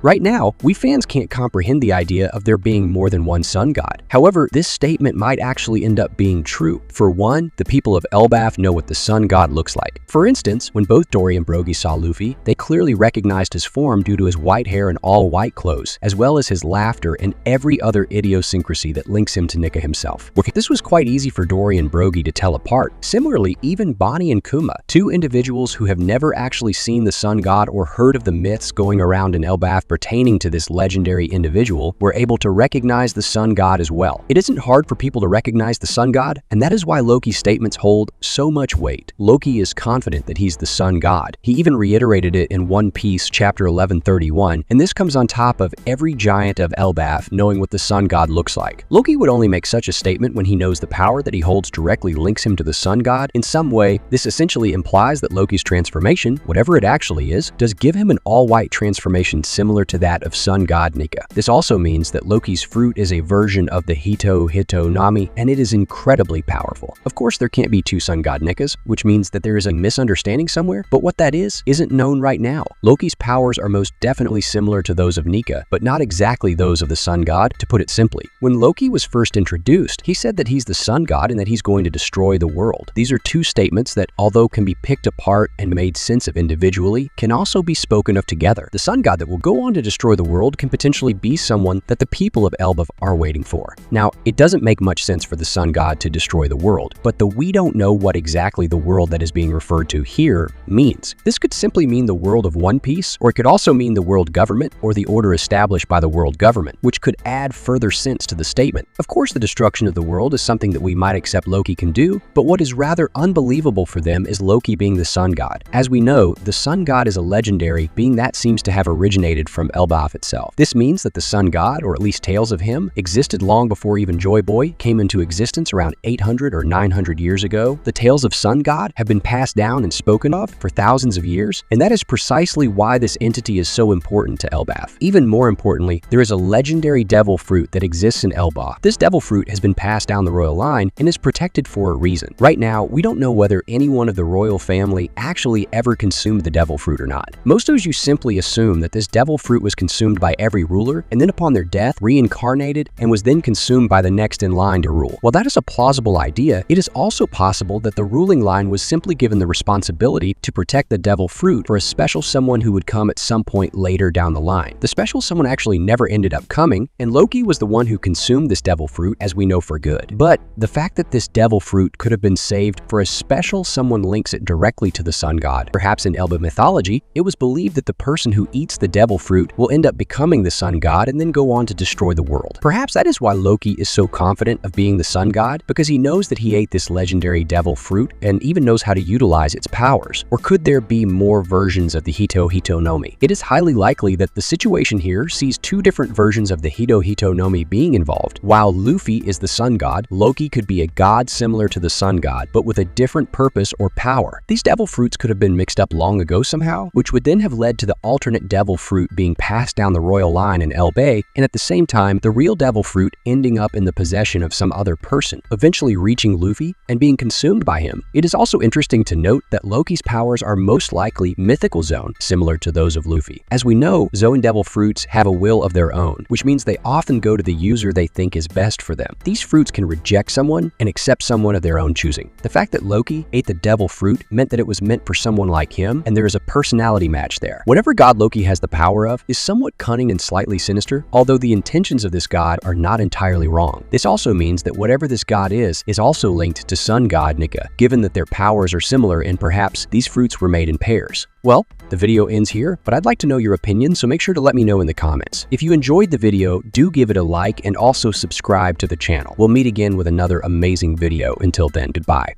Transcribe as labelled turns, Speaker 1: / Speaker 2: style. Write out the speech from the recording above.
Speaker 1: Right now, we fans can't comprehend the idea of there being more than one sun god. However, this statement might actually end up being true. For one, the people of Elbaf know what the sun god looks like. For instance, when both Dorry and Brogy saw Luffy, they clearly recognized his form due to his white hair and all-white clothes, as well as his laughter and every other idiosyncrasy that links him to Nika himself. This was quite easy for Dorry and Brogy to tell apart. Similarly, even Bonney and Kuma, two individuals who have never actually seen the sun god or heard of the myths going around in Elbaf pertaining to this legendary individual, were able to recognize the sun god as well. It isn't hard for people to recognize the sun god, and that is why Loki's statements hold so much weight. Loki is confident that he's the sun god. He even reiterated it in One Piece chapter 1131, and this comes on top of every giant of Elbaf knowing what the sun god looks like. Loki would only make such a statement when he knows the power that he holds directly links him to the sun god. In some way, this essentially implies that Loki's transformation, whatever it actually is, does give him an all-white transformation similar to that of sun god Nika. This also means that Loki's fruit is a version of the Hito Nami, and it is incredibly powerful. Of course, there can't be two sun god Nikas, which means that there is a misunderstanding somewhere, but what that is isn't known right now. Loki's powers are most definitely similar to those of Nika, but not exactly those of the sun god, to put it simply. When Loki was first introduced, he said that he's the sun god and that he's going to destroy the world. These are two statements that, although can be picked apart and made sense of individually, can also be spoken of together. The sun god that will go on to destroy the world can potentially be someone that the people of Elbaf are waiting for. Now, it doesn't make much sense for the sun god to destroy the world, but we don't know what exactly the world that is being referred to here means. This could simply mean the world of One Piece, or it could also mean the world government or the order established by the world government, which could add further sense to the statement. Of course, the destruction of the world is something that we might accept Loki can do, but what is rather unbelievable for them is Loki being the sun god. As we know, the sun god is a legendary being that seems to have originated from Elbaf itself. This means that the sun god, or at least tales of him, existed long before even Joy Boy came into existence around 800 or 900 years ago. The tales of sun god have been passed down and spoken of for thousands of years, and that is precisely why this entity is so important to Elbaf. Even more importantly, there is a legendary devil fruit that exists in Elbaf. This devil fruit has been passed down the royal line and is protected for a reason. Right now, we don't know whether anyone of the royal family actually ever consumed the devil fruit or not. Most of you simply assume that this devil fruit was consumed by every ruler, and then upon their death, reincarnated and was then consumed by the next in line to rule. While that is a plausible idea, it is also possible that the ruling line was simply given the responsibility to protect the devil fruit for a special someone who would come at some point later down the line. The special someone actually never ended up coming, and Loki was the one who consumed this devil fruit, as we know for good. But the fact that this devil fruit could have been saved for a special someone links it directly to the sun god. Perhaps in Elba mythology, it was believed that the person who eats the devil fruit will end up becoming the sun god and then go on to destroy the world. Perhaps that is why Loki is so confident of being the sun god, because he knows that he ate this legendary devil fruit and even knows how to utilize its powers. Or could there be more versions of the Hito Nomi? It is highly likely that the situation here sees two different versions of the Hito Nomi being involved. While Luffy is the sun god, Loki could be a god similar to the sun god, but with a different purpose or power. These devil fruits could have been mixed up long ago somehow, which would then have led to the alternate devil fruit being passed down the royal line in El Bay, and at the same time, the real devil fruit ending up in the possession of some other person, eventually reaching Luffy and being consumed by him. It is also interesting to note that Loki's powers are most likely mythical zone, similar to those of Luffy. As we know, Zoan devil fruits have a will of their own, which means they often go to the user they think is best for them. These fruits can reject someone and accept someone of their own choosing. The fact that Loki ate the devil fruit meant that it was meant for someone like him, and there is a personality match there. Whatever god Loki has the power of is somewhat cunning and slightly sinister, although the intentions of this god are not entirely wrong. This also means that whatever this god is also linked to sun god Nika, given that their powers are similar and perhaps these fruits were made in pairs. Well, the video ends here, but I'd like to know your opinion, so make sure to let me know in the comments. If you enjoyed the video, do give it a like and also subscribe to the channel. We'll meet again with another amazing video. Until then, goodbye.